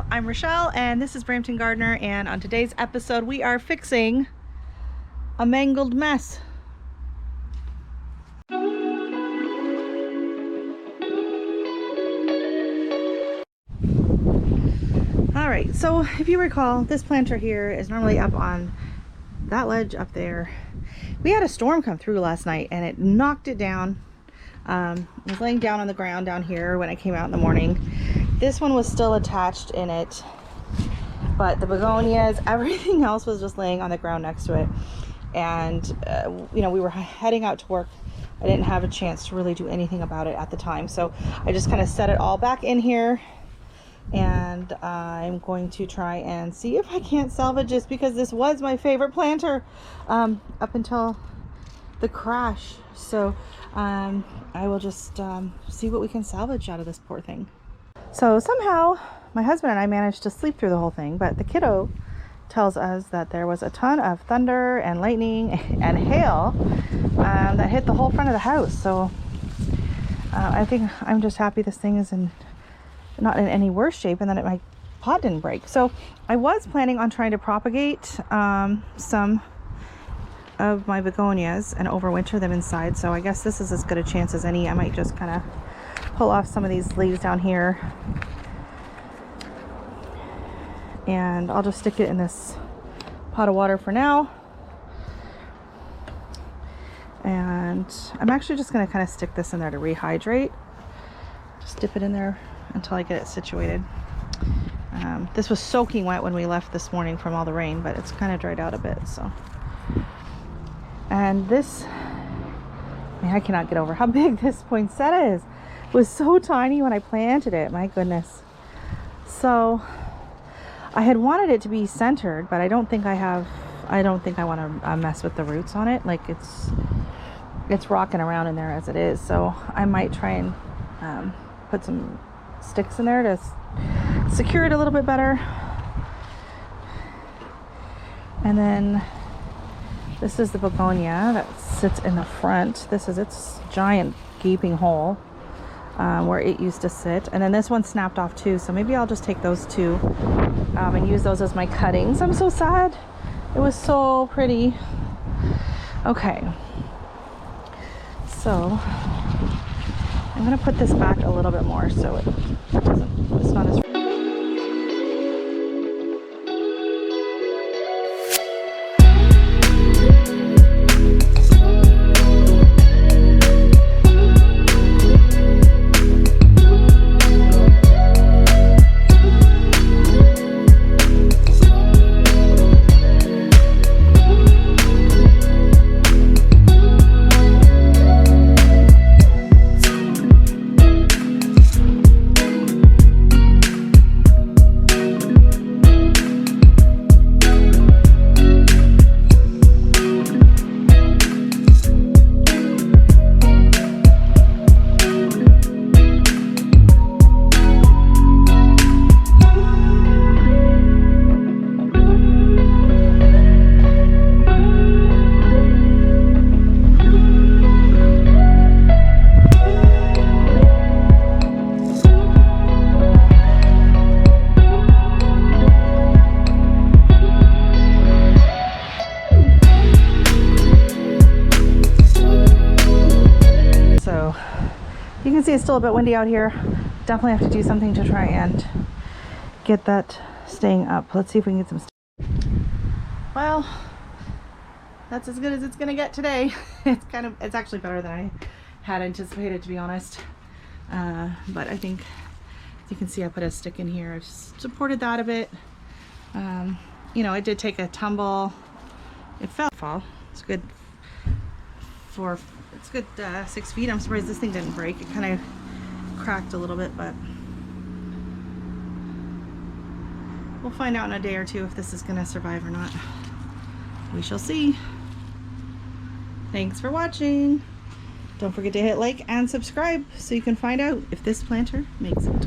I'm Rochelle and this is Brampton Gardener, and on today's episode we are fixing a mangled mess. Alright, so if you recall, this planter here is normally up on that ledge up there. We had a storm come through last night and it knocked it down. It was laying down on the ground down here when I came out in the morning. This one was still attached in it, but the begonias, everything else was just laying on the ground next to it. And you know, we were heading out to work. I didn't have a chance to really do anything about it at the time, so I just kind of set it all back in here, and I'm going to try and see if I can't salvage this, because this was my favorite planter up until the crash. So I will just see what we can salvage out of this poor thing. So somehow my husband and I managed to sleep through the whole thing, but the kiddo tells us that there was a ton of thunder and lightning and hail that hit the whole front of the house. So I think I'm just happy this thing is not in any worse shape, and that my pot didn't break. So I was planning on trying to propagate some of my begonias and overwinter them inside. So I guess this is as good a chance as any. I might just kind of pull off some of these leaves down here, and I'll just stick it in this pot of water for now. And I'm actually just going to kind of stick this in there to rehydrate. Just dip it in there until I get it situated. This was soaking wet when we left this morning from all the rain, but it's kind of dried out a bit. So, and this, I mean, I cannot get over how big this poinsettia is. It was so tiny when I planted it, my goodness. So I had wanted it to be centered, but I don't think I want to mess with the roots on it. Like it's rocking around in there as it is. So I might try and put some sticks in there to secure it a little bit better. And then this is the begonia that sits in the front. This is its giant gaping hole where it used to sit. And then this one snapped off too, so maybe I'll just take those two and use those as my cuttings. I'm so sad. It was so pretty. Okay, so I'm gonna put this back a little bit more so it's not as see it's still a bit windy out here. Definitely have to do something to try and get that staying up. Let's see if we can get some. Well, that's as good as it's gonna get today. It's actually better than I had anticipated, to be honest. But I think, as you can see, I put a stick in here. I've supported that a bit. You know, it did take a tumble. It fell. It's good for. It's good 6 feet. I'm surprised this thing didn't break. It kind of cracked a little bit, but we'll find out in a day or two if this is going to survive or not. We shall see. Thanks for watching. Don't forget to hit like and subscribe so you can find out if this planter makes it.